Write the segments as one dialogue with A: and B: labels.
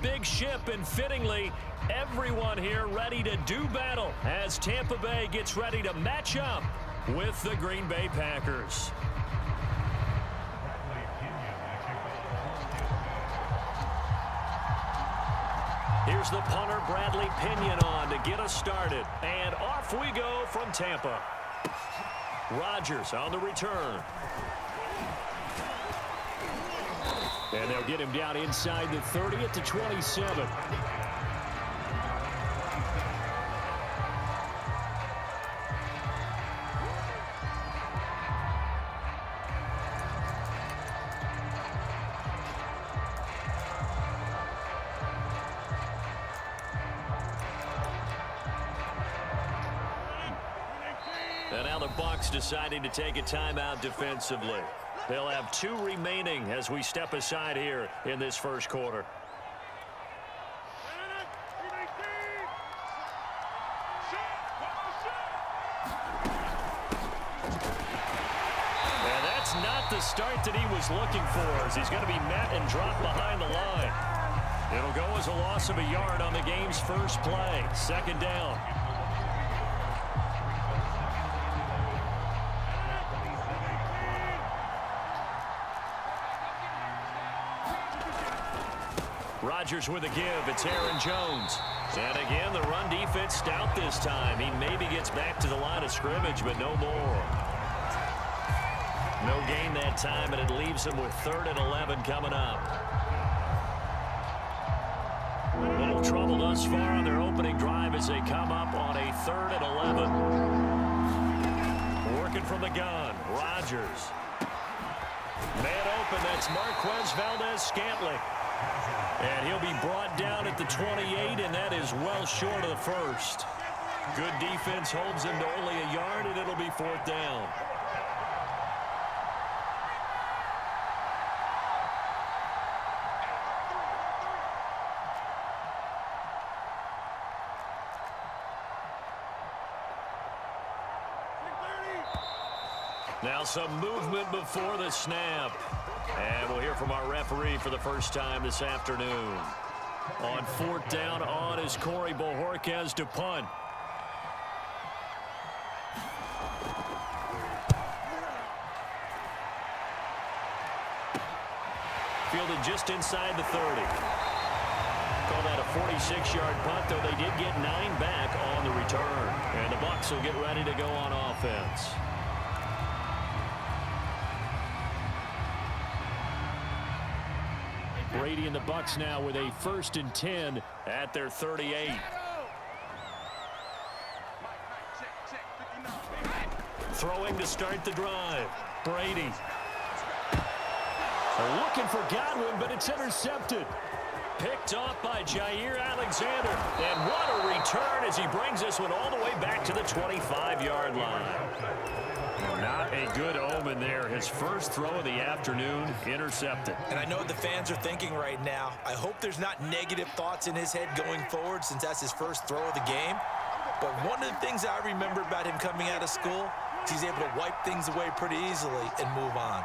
A: big ship, and fittingly, everyone here ready to do battle as Tampa Bay gets ready to match up with the Green Bay Packers. Here's the punter, Bradley Pinion, on to get us started. And off we go from Tampa. Rodgers on the return. And they'll get him down inside the 30 at the 27. And now the Bucs deciding to take a timeout defensively. They'll have 2 remaining as we step aside here in this first quarter. And that's not the start that he was looking for, as he's going to be met and dropped behind the line. It'll go as a loss of a yard on the game's first play. Second down. Rodgers with a give. It's Aaron Jones. And again, the run defense stout this time. He maybe gets back to the line of scrimmage, but no more. No gain that time, and it leaves him with 3rd and 11 coming up. A little trouble thus far on their opening drive as they come up on a 3rd and 11. Working from the gun, Rodgers. Man open, that's Marquez Valdez-Scantling. And he'll be brought down at the 28, and that is well short of the first. Good defense holds him to only a yard, and it'll be 4th down. Now some movement before the snap. And we'll hear from our referee for the first time this afternoon. On 4th down, on is Corey Bojorquez to punt. Fielded just inside the 30. Call that a 46-yard punt, though they did get 9 back on the return. And the Bucs will get ready to go on offense. Brady and the Bucs now with a 1st and 10 at their 38. Throwing to start the drive. Brady. Looking for Godwin, but it's intercepted. Picked off by Jair Alexander. And what a return as he brings this one all the way back to the 25-yard line. Not a good omen there. His first throw of the afternoon intercepted.
B: And I know what the fans are thinking right now. I hope there's not negative thoughts in his head going forward since that's his first throw of the game. But one of the things I remember about him coming out of school is he's able to wipe things away pretty easily and move on.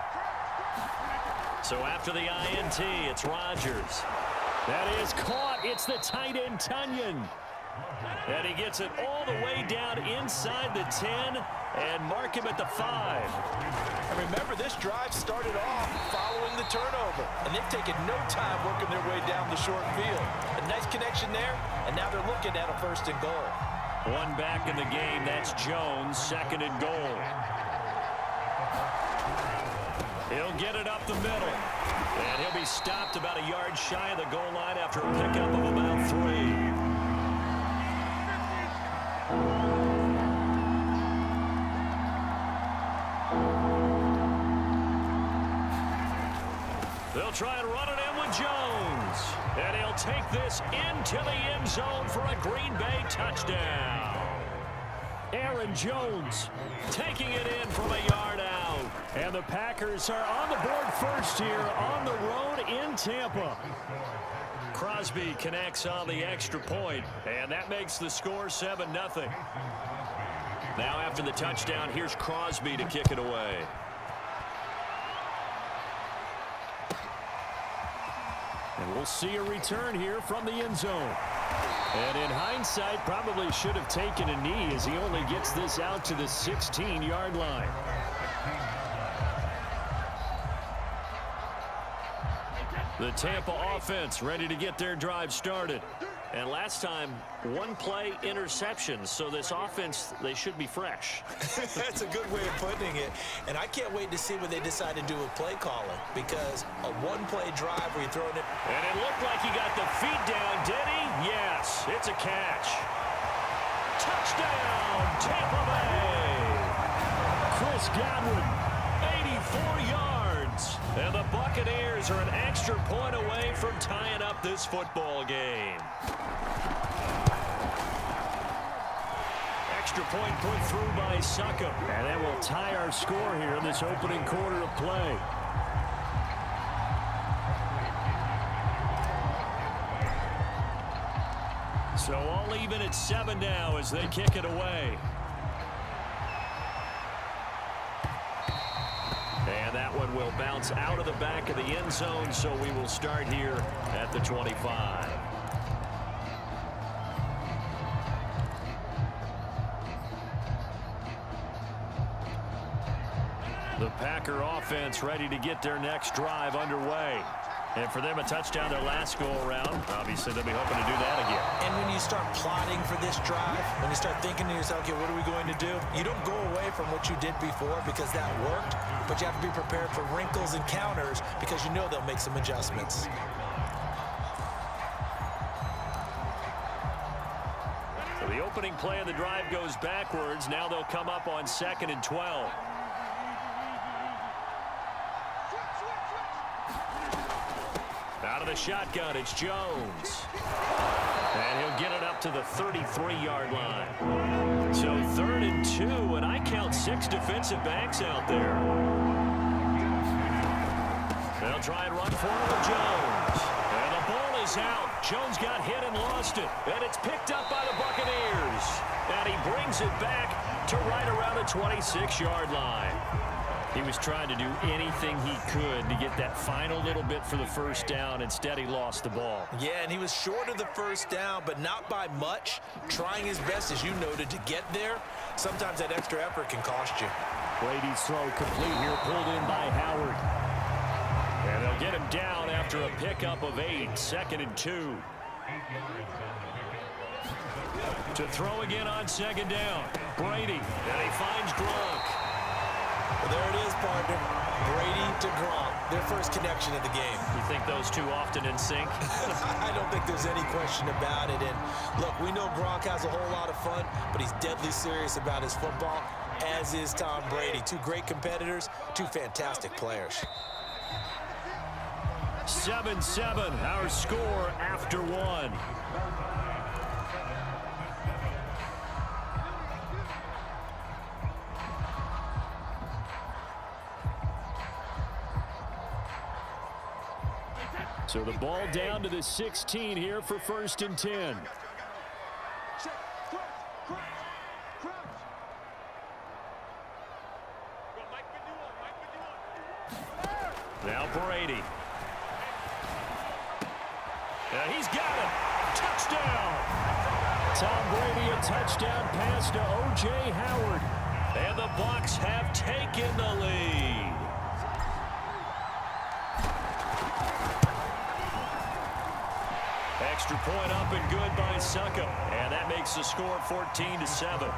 A: So after the INT, it's Rodgers. That is caught. It's the tight end, Tunyon. And he gets it all the way down inside the 10 and mark him at the 5.
B: And remember, this drive started off following the turnover, and they've taken no time working their way down the short field. A nice connection there, and now they're looking at a 1st and goal.
A: One back in the game. That's Jones, 2nd and goal. He'll get it up the middle. And he'll be stopped about a yard shy of the goal line after a pickup of about 3. They'll try and run it in with Jones. And he'll take this into the end zone for a Green Bay touchdown. Aaron Jones taking it in from a yard out. And the Packers are on the board first here on the road in Tampa. Crosby connects on the extra point, and that makes the score 7-0. Now after the touchdown, here's Crosby to kick it away. And we'll see a return here from the end zone. And in hindsight, probably should have taken a knee as he only gets this out to the 16-yard line. The Tampa offense ready to get their drive started. And last time, one-play interception. So this offense, they should be fresh.
B: That's a good way of putting it. And I can't wait to see what they decide to do with play calling, because a one-play drive where you're throwing it.
A: And it looked like he got the feet down, did he? Yes, it's a catch. Touchdown, Tampa Bay. Chris Godwin, 84 yards. And the Buccaneers are an extra point away from tying up this football game. Extra point put through by Succop. And that will tie our score here in this opening quarter of play. So all even at 7 now as they kick it away. And that one will bounce out of the back of the end zone, so we will start here at the 25. The Packer offense ready to get their next drive underway. And for them, a touchdown their last go-around. Obviously, they'll be hoping to do that again.
B: And when you start plotting for this drive, when you start thinking to yourself, okay, what are we going to do? You don't go away from what you did before because that worked, but you have to be prepared for wrinkles and counters because you know they'll make some adjustments.
A: So the opening play of the drive goes backwards. Now they'll come up on 2nd and 12. Out of the shotgun, it's Jones. And he'll get it up to the 33-yard line. So 3rd and 2, and I count 6 defensive backs out there. They'll try and run for it with Jones. And the ball is out. Jones got hit and lost it. And it's picked up by the Buccaneers. And he brings it back to right around the 26-yard line. He was trying to do anything he could to get that final little bit for the first down. Instead, he lost the ball.
B: Yeah, and he was short of the first down, but not by much. Trying his best, as you noted, to get there. Sometimes that extra effort can cost you.
A: Brady's throw complete here, pulled in by Howard. And they'll get him down after a pickup of 8, 2nd and 2. To throw again on 2nd down. Brady, and he finds Gronk.
B: Well, there it is, partner. Brady to Gronk, their first connection of the game.
A: You think those two often in sync?
B: I don't think there's any question about it. And look, we know Gronk has a whole lot of fun, but he's deadly serious about his football, as is Tom Brady. Two great competitors, two fantastic players.
A: 7-7, our score after 1. So the ball down to the 16 here for 1st and 10. Now Brady. And he's got it. Touchdown. Tom Brady, a touchdown pass to O.J. Howard. And the Bucs have taken the lead. Extra point up and good by Succop. And that makes the score 14-7.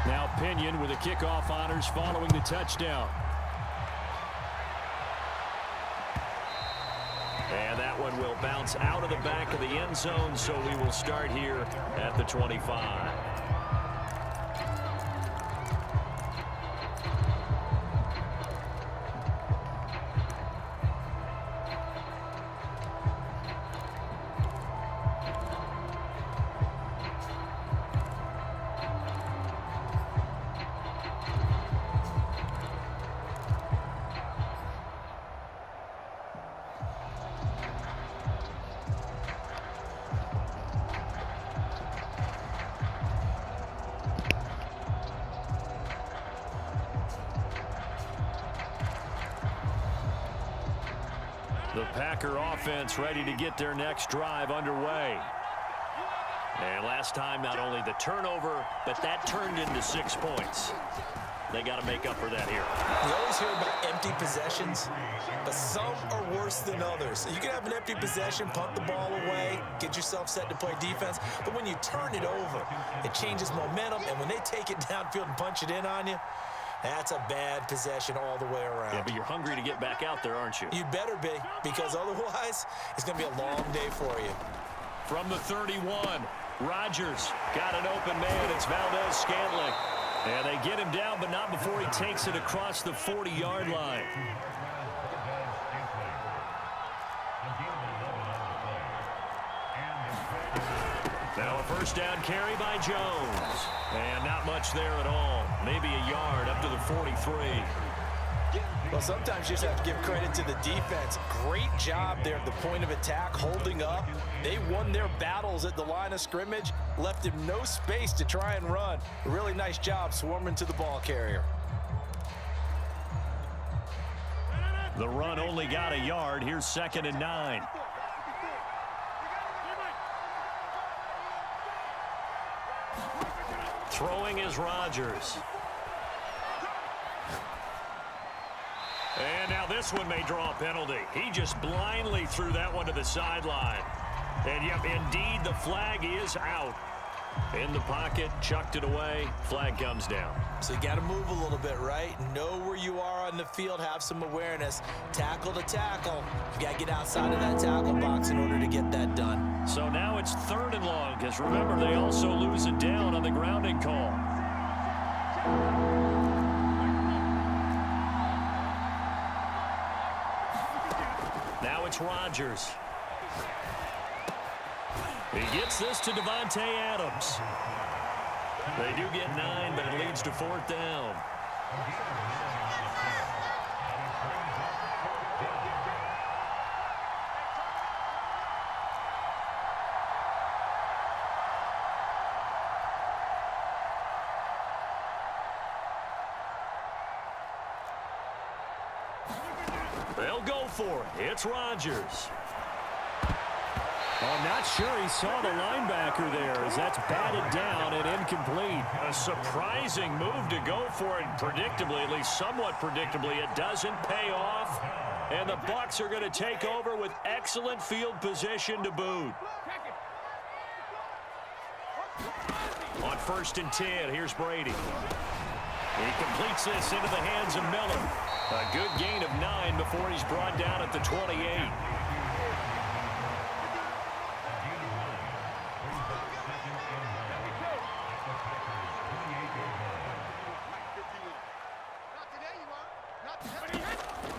A: Now Pinion with the kickoff honors following the touchdown. And that one will bounce out of the back of the end zone, so we will start here at the 25. The Packer offense ready to get their next drive underway. And last time, not only the turnover, but that turned into 6 points. They got to make up for that here.
B: You always hear about empty possessions, but some are worse than others. You can have an empty possession, punt the ball away, get yourself set to play defense, but when you turn it over, it changes momentum, and when they take it downfield and punch it in on you, that's a bad possession all the way around.
A: Yeah, but you're hungry to get back out there, aren't you?
B: You better be, because otherwise, it's going to be a long day for you.
A: From the 31, Rodgers got an open man. It's Valdez-Scantling. And they get him down, but not before he takes it across the 40-yard line. Now a first down carry by Jones. And not much there at all. Maybe a yard up to the 43.
B: Well, sometimes you just have to give credit to the defense. Great job there at the point of attack, holding up. They won their battles at the line of scrimmage, left him no space to try and run. A really nice job swarming to the ball carrier.
A: The run only got a yard. Here's 2nd and 9. Throwing is Rodgers. And now this one may draw a penalty. He just blindly threw that one to the sideline. And, yep, indeed, the flag is out. In the pocket, chucked it away, flag comes down.
B: So you got to move a little bit, right? Know where you are on the field, have some awareness. Tackle to tackle. You got to get outside of that tackle box in order to get that done.
A: So now it's 3rd and long, because remember, they also lose it down on the grounding call. Now it's Rodgers. He gets this to Devontae Adams. They do get 9, but it leads to 4th down. They'll go for it. It's Rodgers. I'm not sure he saw the linebacker there as that's batted down and incomplete. A surprising move to go for it predictably, at least somewhat predictably. It doesn't pay off, and the Bucs are going to take over with excellent field position to boot. On 1st and 10, here's Brady. He completes this into the hands of Miller. A good gain of 9 before he's brought down at the 28.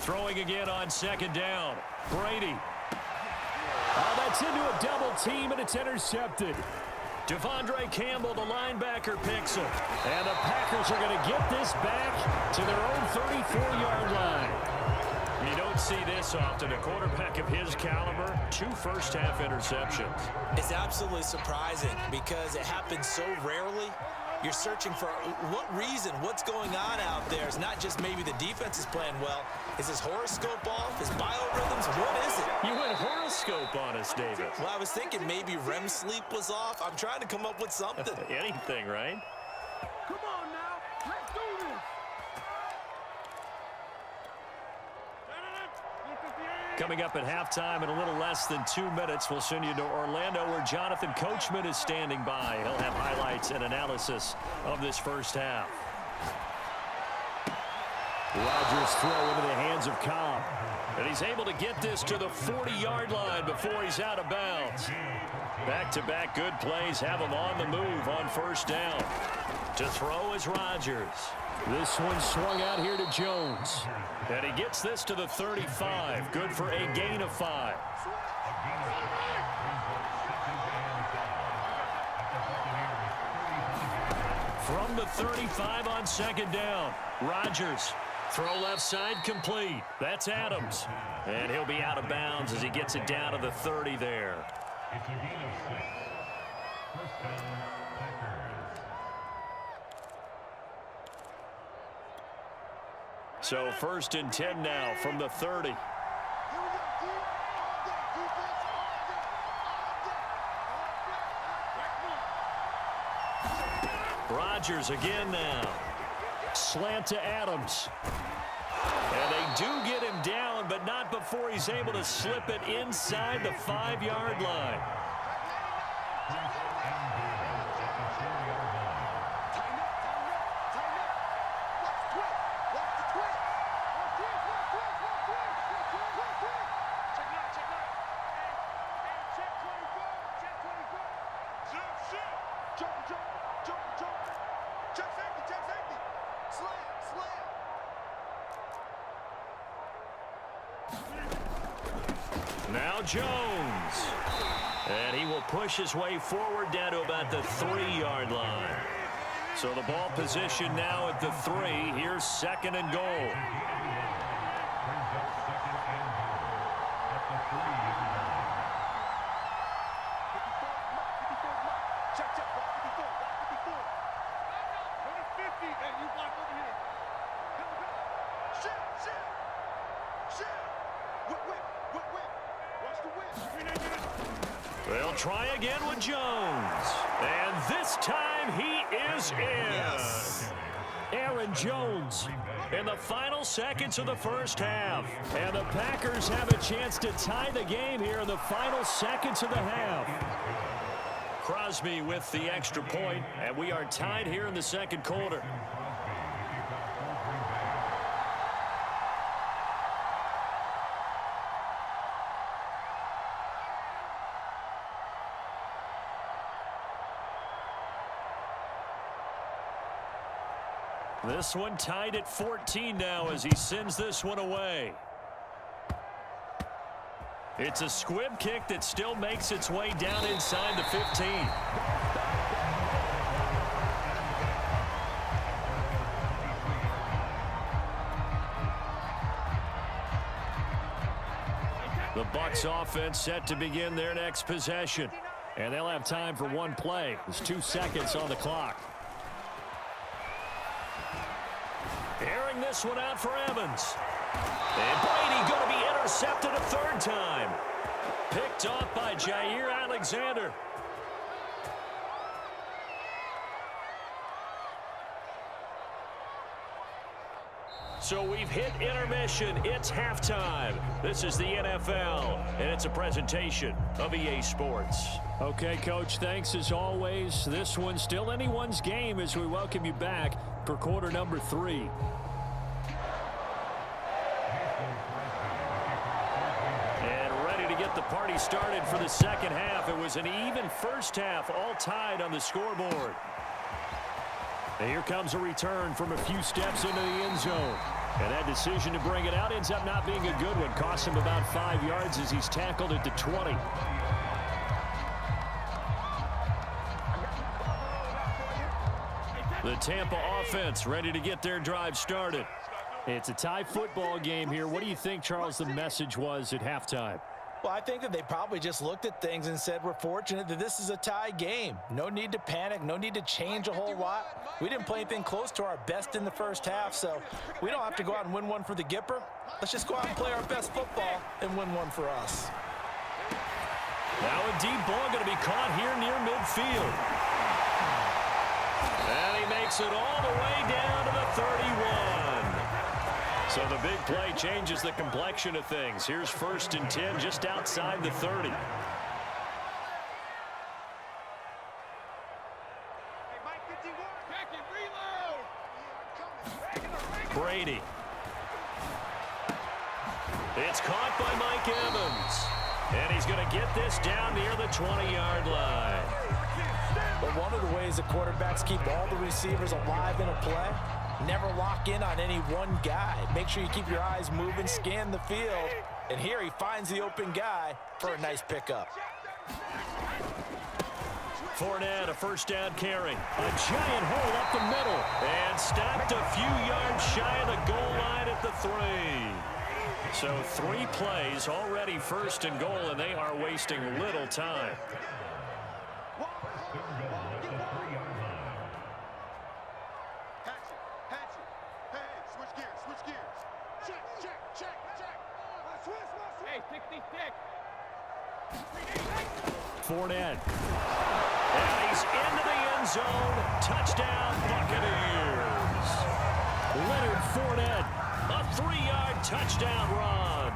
A: Throwing again on 2nd down. Brady. Oh, that's into a double team, and it's intercepted. Devondre Campbell, the linebacker, picks it. And the Packers are going to get this back to their own 34-yard line. You don't see this often. A quarterback of his caliber, 2 first-half interceptions.
B: It's absolutely surprising because it happens so rarely. You're searching for what reason, what's going on out there. It's not just maybe the defense is playing well. Is his horoscope off? His biorhythms? What is it?
A: You went horoscope on us, David.
B: Well, I was thinking maybe REM sleep was off. I'm trying to come up with something.
A: Anything, right?
C: Come on now. Let's do this.
A: Coming up at halftime in a little less than 2 minutes, we'll send you to Orlando where Jonathan Coachman is standing by. He'll have highlights and analysis of this first half. Rodgers throw into the hands of Cobb. And he's able to get this to the 40-yard line before he's out of bounds. Back-to-back good plays have him on the move on 1st down. To throw is Rodgers. This one swung out here to Jones. And he gets this to the 35. Good for a gain of 5. From the 35 on 2nd down, Rodgers. Throw left side complete. That's Adams. And he'll be out of bounds as he gets it down to the 30 there. So 1st and 10 now from the 30. Rodgers again now. Slant to Adams. And they do get him down, but not before he's able to slip it inside the 5-yard line. Now Jones. And he will push his way forward down to about the 3-yard line. So the ball position now at the 3. Here's 2nd and goal. They'll try again with Jones. And this time he is in. Yes. Aaron Jones in the final seconds of the first half. And the Packers have a chance to tie the game here in the final seconds of the half. Crosby with the extra point, and we are tied here in the second quarter. This one tied at 14 now as he sends this one away. It's a squib kick that still makes its way down inside the 15. The Bucs offense set to begin their next possession. And they'll have time for one play. There's 2 seconds on the clock. Airing this one out for Evans. And Brady going to be intercepted a 3rd time. Picked off by Jair Alexander. So we've hit intermission. It's halftime. This is the NFL, and it's a presentation of EA Sports. Okay, Coach, thanks as always. This one's still anyone's game as we welcome you back for quarter number 3. And ready to get the party started for the second half. It was an even first half, all tied on the scoreboard. And here comes a return from a few steps into the end zone. And that decision to bring it out ends up not being a good one. Costs him about 5 yards as he's tackled at the 20. The Tampa offense ready to get their drive started. It's a tie football game here. What do you think, Charles, the message was at halftime?
B: Well, I think that they probably just looked at things and said, we're fortunate that this is a tie game. No need to panic. No need to change a whole lot. We didn't play anything close to our best in the first half, so we don't have to go out and win one for the Gipper. Let's just go out and play our best football and win one for us.
A: Now a deep ball going to be caught here near midfield. And he makes it all the way down to the 31. So the big play changes the complexion of things. Here's 1st and 10 just outside the 30. Brady. It's caught by Mike Evans. And he's going to get this down near the 20-yard line.
B: But one of the ways the quarterbacks keep all the receivers alive in a play, never lock in on any one guy. Make sure you keep your eyes moving, scan the field. And here he finds the open guy for a nice pickup.
A: Fournette, a first down carry. A giant hole up the middle. And stopped a few yards shy of the goal line at the 3. So 3 plays already 1st and goal, and they are wasting little time. Fournette. And he's into the end zone. Touchdown, Buccaneers. Leonard Fournette, a 3-yard touchdown run.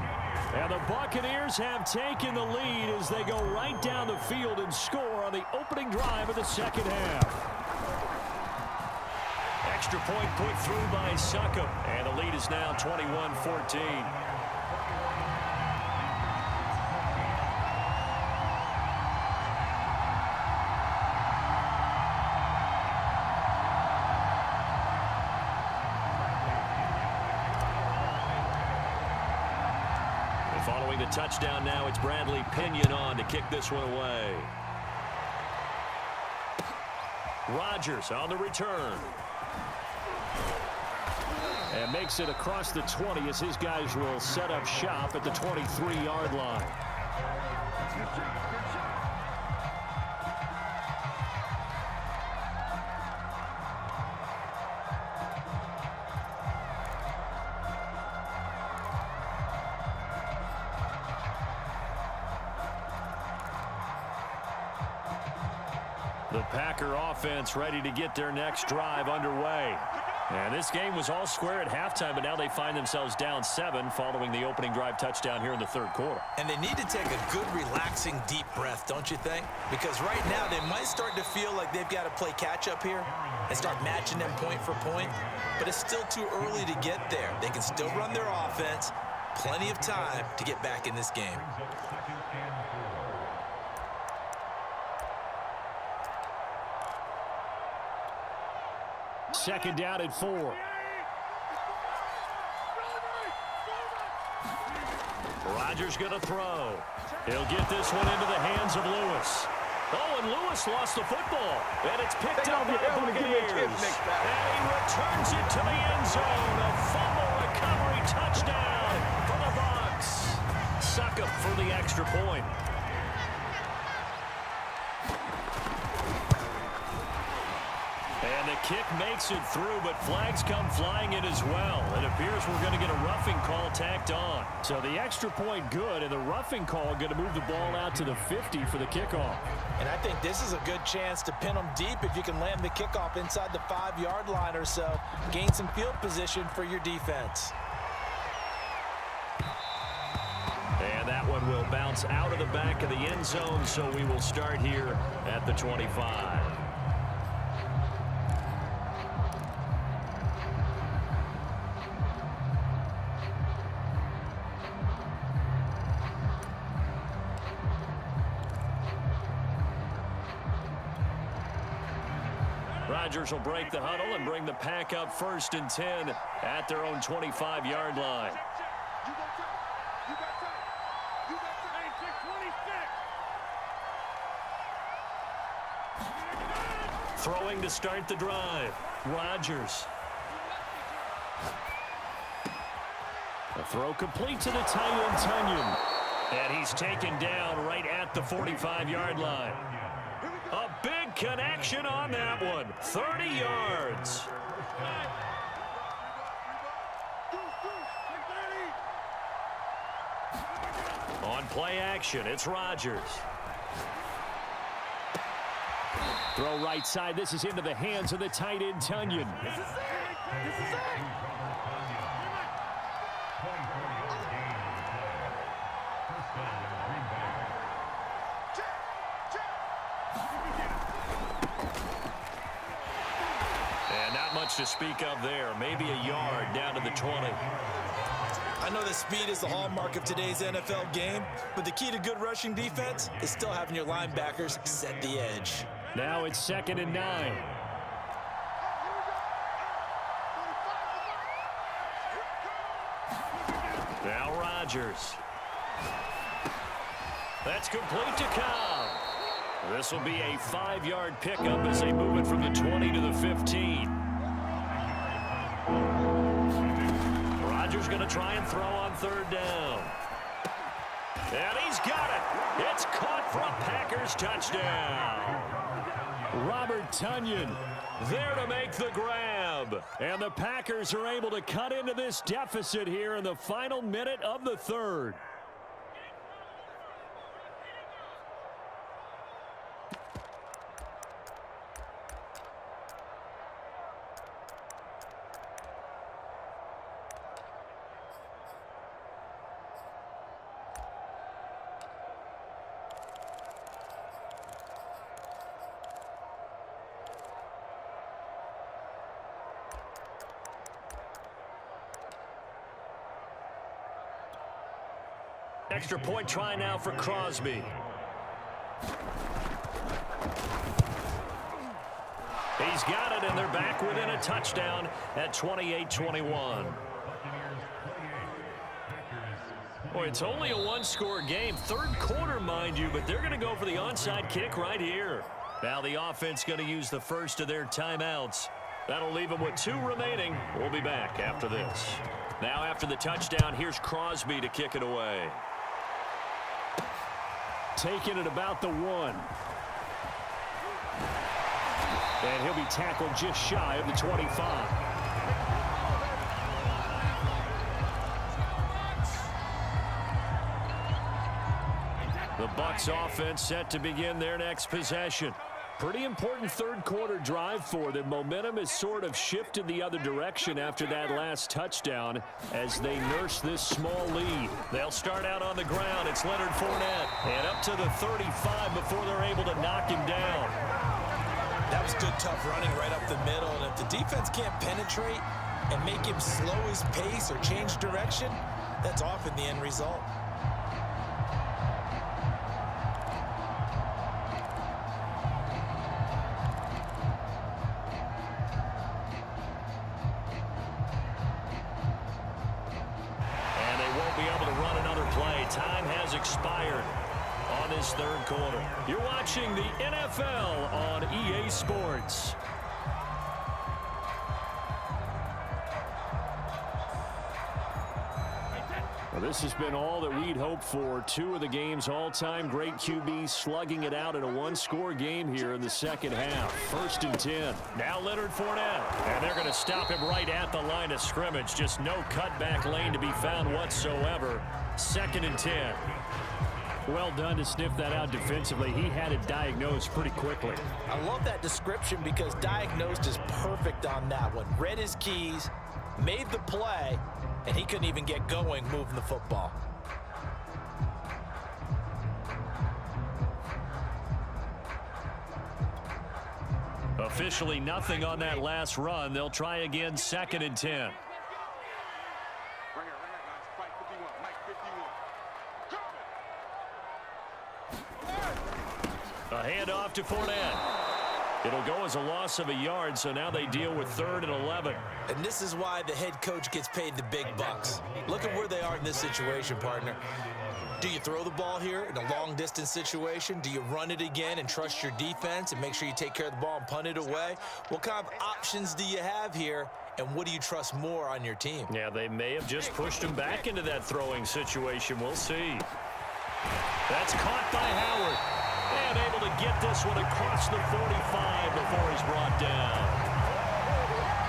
A: And the Buccaneers have taken the lead as they go right down the field and score on the opening drive of the second half. Extra point put through by Succop, and the lead is now 21-14. Following the touchdown now, it's Bradley Pinion on to kick this one away. Rodgers on the return. And makes it across the 20 as his guys will set up shop at the 23-yard line. The Packer offense ready to get their next drive underway. And this game was all square at halftime, but now they find themselves down 7 following the opening drive touchdown here in the third quarter.
B: And they need to take a good, relaxing, deep breath, don't you think? Because right now they might start to feel like they've got to play catch-up here and start matching them point for point. But it's still too early to get there. They can still run their offense. Plenty of time to get back in this game.
A: Second down at 4. Rodgers going to throw. He'll get this one into the hands of Lewis. Oh, and Lewis lost the football. And it's picked up by the Buccaneers. And he returns it to the end zone. A fumble recovery touchdown for the Bucs. Succop for the extra point. And the kick makes it through, but flags come flying in as well. It appears we're going to get a roughing call tacked on. So the extra point good, and the roughing call going to move the ball out to the 50 for the kickoff.
B: And I think this is a good chance to pin them deep if you can land the kickoff inside the 5-yard line or so. Gain some field position for your defense.
A: And that one will bounce out of the back of the end zone, so we will start here at the 25. Rodgers will break the huddle and bring the pack up 1st and 10 at their own 25-yard line. Throwing to start the drive. Rodgers. A throw complete to the tight end, Tunyon. And he's taken down right at the 45-yard line. A big connection on that one. 30 yards. On play action, it's Rodgers. Throw right side. This is into the hands of the tight end, Tunyon.
C: This is it.
A: And not much to speak of there. Maybe a yard down to the 20.
B: I know that speed is the hallmark of today's NFL game, but the key to good rushing defense is still having your linebackers set the edge.
A: Now it's 2nd and 9. Now Rodgers. That's complete to Cobb. This will be a 5-yard pickup as they move it from the 20 to the 15. Rodgers going to try and throw on 3rd down. And he's got it. It's caught for a Packers touchdown. Robert Tunyon there to make the grab. And the Packers are able to cut into this deficit here in the final minute of the 3rd. Extra point try now for Crosby. He's got it, and they're back within a touchdown at 28-21. Boy, it's only a one-score game. Third quarter, mind you, but they're going to go for the onside kick right here. Now the offense going to use the first of their timeouts. That'll leave them with 2 remaining. We'll be back after this. Now after the touchdown, here's Crosby to kick it away. Taking it about the 1. And he'll be tackled just shy of the 25. The Bucs offense set to begin their next possession. Pretty important third quarter drive for them. Momentum has sort of shifted the other direction after that last touchdown as they nurse this small lead. They'll start out on the ground. It's Leonard Fournette. And up to the 35 before they're able to knock him down.
B: That was good, tough running right up the middle. And if the defense can't penetrate and make him slow his pace or change direction, that's often the end result.
A: Time has expired on this third quarter. You're watching the NFL on EA Sports. Well, this has been all that we'd hoped for. 2 of the game's all-time great QBs slugging it out in a one-score game here in the second half. 1st and 10. Now Leonard Fournette. And they're going to him right at the line of scrimmage. Just no cutback lane to be found whatsoever. 2nd and 10. Well done to sniff that out defensively. He had it diagnosed pretty quickly.
B: I love that description because diagnosed is perfect on that one. Read his keys, made the play, and he couldn't even get going moving the football.
A: Officially nothing on that last run. They'll try again, 2nd and 10. A handoff to Fournette. It'll go as a loss of a yard, so now they deal with 3rd and 11.
B: And this is why the head coach gets paid the big bucks. Look at where they are in this situation, partner. Do you throw the ball here in a long-distance situation? Do you run it again and trust your defense and make sure you take care of the ball and punt it away? What kind of options do you have here, and what do you trust more on your team?
A: Yeah, they may have just pushed him back into that throwing situation. We'll see. That's caught by Howard. And able to get this one across the 45 before he's brought down.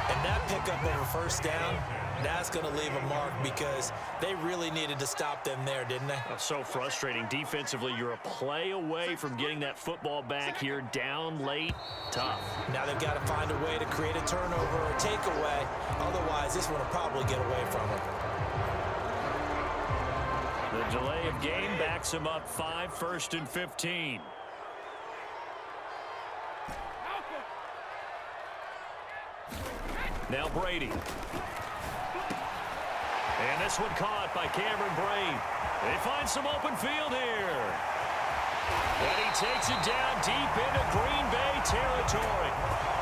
B: And that pickup of a first down, that's going to leave a mark because they really needed to stop them there, didn't they?
A: That's so frustrating. Defensively, you're a play away from getting that football back here down late. Tough.
B: Now they've got to find a way to create a turnover or a takeaway. Otherwise, this one will probably get away from them.
A: The delay of game backs him up 5, 1st and 15. Now Brady. And this one caught by Cameron Braid. They find some open field here. And he takes it down deep into Green Bay territory.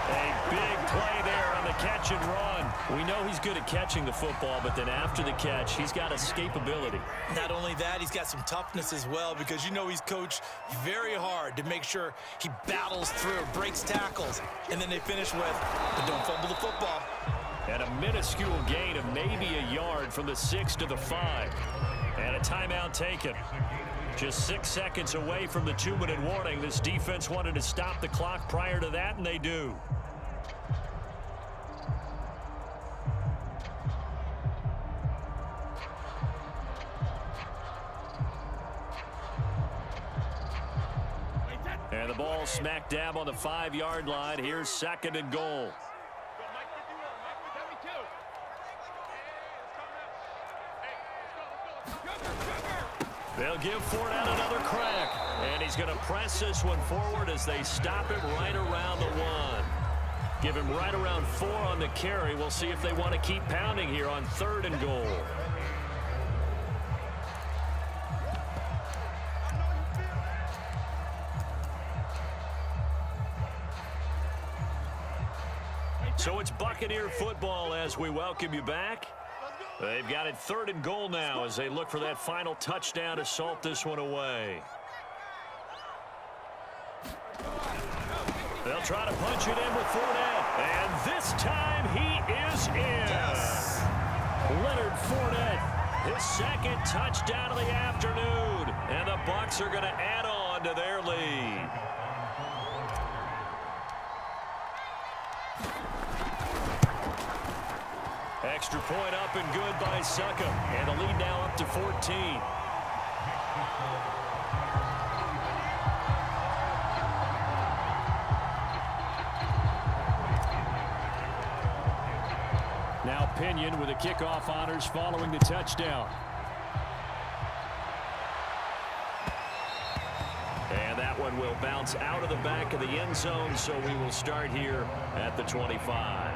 A: A big play there on the catch and run. We know he's good at catching the football, but then after the catch, he's got escapability.
B: Not only that, he's got some toughness as well because you know he's coached very hard to make sure he battles through, breaks tackles, and then they finish with, but don't fumble the football.
A: And a minuscule gain of maybe a yard from the 6 to the 5. And a timeout taken. Just 6 seconds away from the 2-minute warning. This defense wanted to stop the clock prior to that, and they do. And the ball smack dab on the 5-yard line. Here's 2nd and goal. They'll give Fournette another crack. And he's going to press this one forward as they stop it right around the 1. Give him right around 4 on the carry. We'll see if they want to keep pounding here on 3rd and goal. So it's Buccaneer football as we welcome you back. They've got it 3rd and goal now as they look for that final touchdown to salt this one away. They'll try to punch it in with Fournette. And this time he is in.
B: Yes.
A: Leonard Fournette, his 2nd touchdown of the afternoon. And the Bucs are going to add on to their lead. Extra point up and good by Succa. And the lead now up to 14. Now Pinion with the kickoff honors following the touchdown. And that one will bounce out of the back of the end zone, so we will start here at the 25.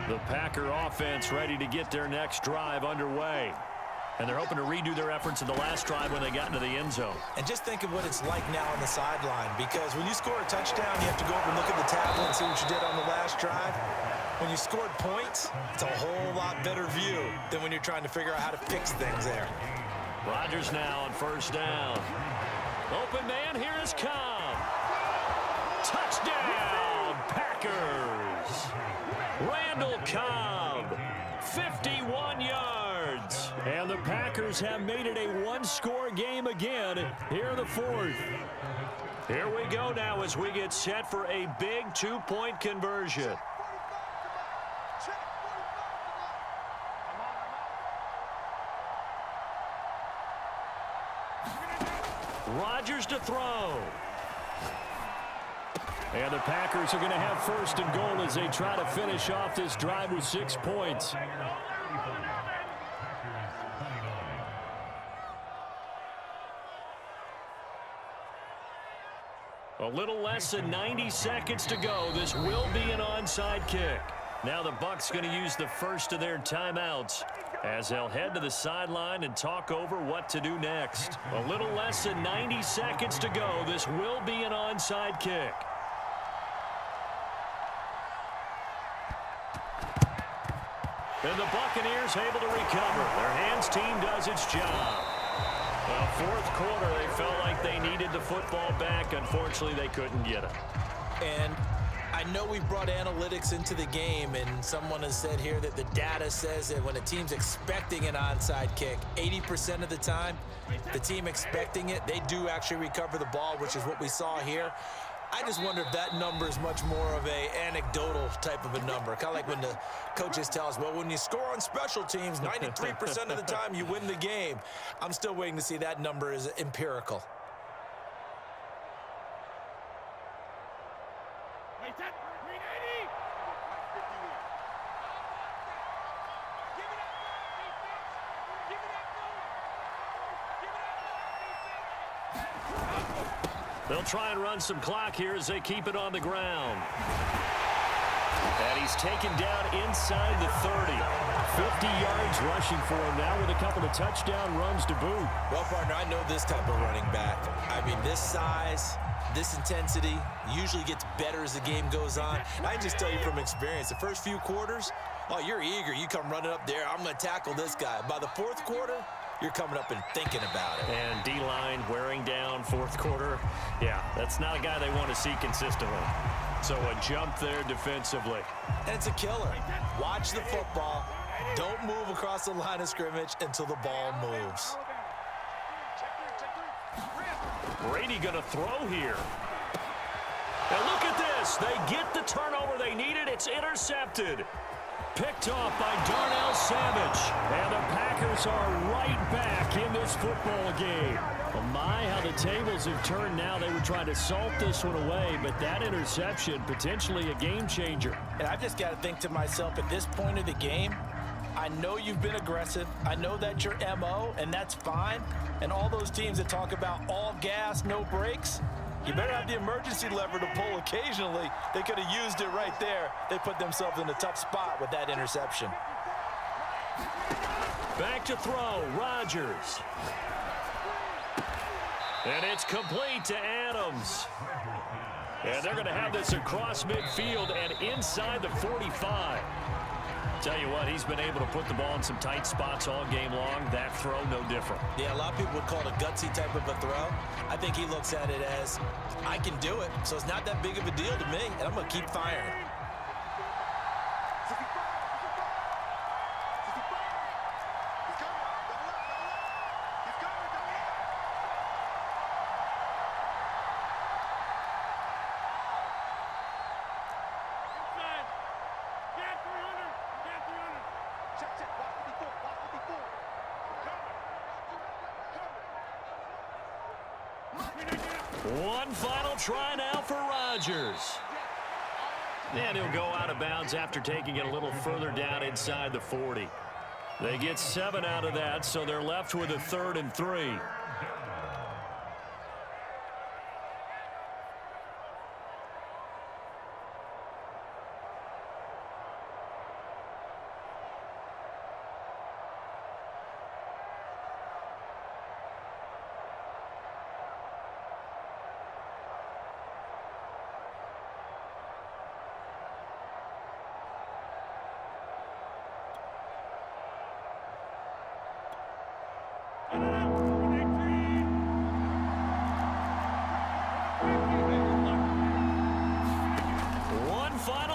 A: The Packer offense ready to get their next drive underway. And they're hoping to redo their efforts in the last drive when they got into the end zone.
B: And just think of what it's like now on the sideline, because when you score a touchdown, you have to go over and look at the tablet and see what you did on the last drive. When you scored points, it's a whole lot better view than when you're trying to figure out how to fix things there.
A: Rodgers now on 1st down. Open man, here is Cobb. Touchdown, Packers. Randall Cobb, 51 yards. And the Packers have made it a one-score game again here in the 4th. Here we go now as we get set for a big 2-point conversion. Rodgers to throw. And the Packers are going to have 1st and goal as they try to finish off this drive with 6 points. A little less than 90 seconds to go. This will be an onside kick. Now the Bucs going to use the first of their timeouts as they'll head to the sideline and talk over what to do next. A little less than 90 seconds to go. This will be an onside kick. And the Buccaneers able to recover. Their hands team does its job. Well, 4th quarter, they felt like they needed the football back. Unfortunately, they couldn't get it.
B: And I know we brought analytics into the game, and someone has said here that the data says that when a team's expecting an onside kick, 80% of the time, the team expecting it, they do actually recover the ball, which is what we saw here. I just wonder if that number is much more of a anecdotal type of a number. Kind of like when the coaches tell us, well, when you score on special teams, 93% of the time you win the game. I'm still waiting to see that number is empirical.
A: They'll try and run some clock here as they keep it on the ground. And he's taken down inside the 30. 50 yards rushing for him now with a couple of touchdown runs to boot.
B: Well, partner, I know this type of running back. I mean, this size, this intensity usually gets better as the game goes on. And I can just tell you from experience, the first few quarters, oh, you're eager. You come running up there. I'm going to tackle this guy. By the 4th quarter, you're coming up and thinking about it.
A: And D-line wearing down 4th quarter. Yeah, that's not a guy they want to see consistently. So a jump there defensively.
B: And it's a killer. Watch the football. Don't move across the line of scrimmage until the ball moves.
A: Brady going to throw here. And look at this. They get the turnover they needed. It's intercepted. Picked off by Darnell Savage. And the Packers are right back in this football game. Well, my, how the tables have turned now. They were trying to salt this one away, but that interception, potentially a game changer.
B: And I've just got to think to myself, at this point of the game, I know you've been aggressive. I know that's your MO, and that's fine. And all those teams that talk about all gas, no brakes, You better have the emergency lever to pull occasionally. They could have used it right there. They put themselves in a tough spot with that interception.
A: Back to throw, Rodgers. And it's complete to Adams. And they're going to have this across midfield and inside the 45. Tell you what, he's been able to put the ball in some tight spots all game long. That throw, no different.
B: Yeah, a lot of people would call it a gutsy type of a throw. I think he looks at it as, I can do it, so it's not that big of a deal to me, and I'm going to keep firing.
A: One final try now for Rodgers. And he'll go out of bounds after taking it a little further down inside the 40. They get 7 out of that, so they're left with a 3rd and 3.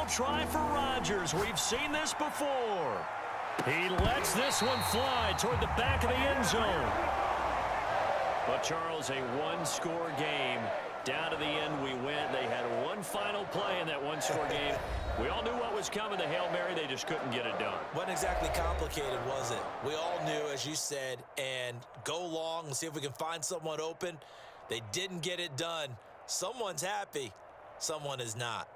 A: Try for Rodgers. We've seen this before. He lets this one fly toward the back of the end zone. But, Charles, a one-score game. Down to the end we went. They had one final play in that one-score game. We all knew what was coming, the Hail Mary. They just couldn't get it done.
B: Wasn't exactly complicated, was it? We all knew, as you said, and go long and see if we can find someone open. They didn't get it done. Someone's happy. Someone is not.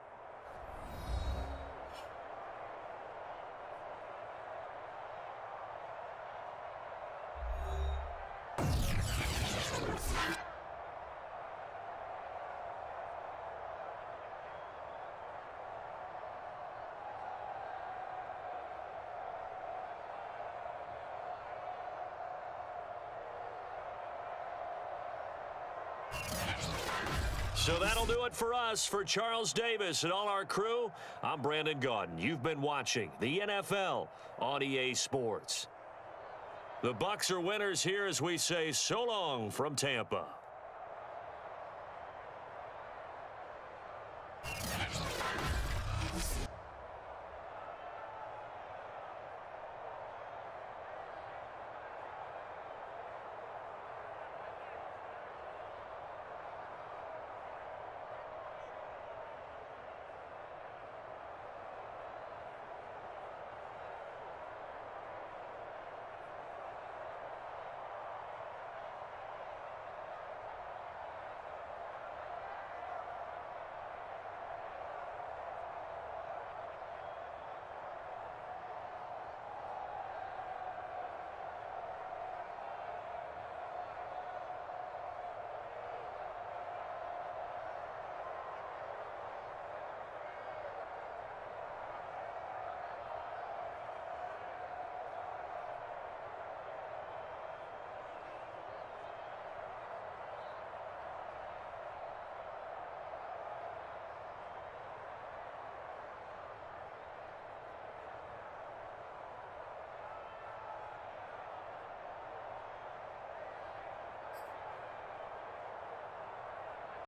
A: So that'll do it for us. For Charles Davis and all our crew, I'm Brandon Gaudin. You've been watching the NFL on EA Sports. The Bucs are winners here as we say so long from Tampa.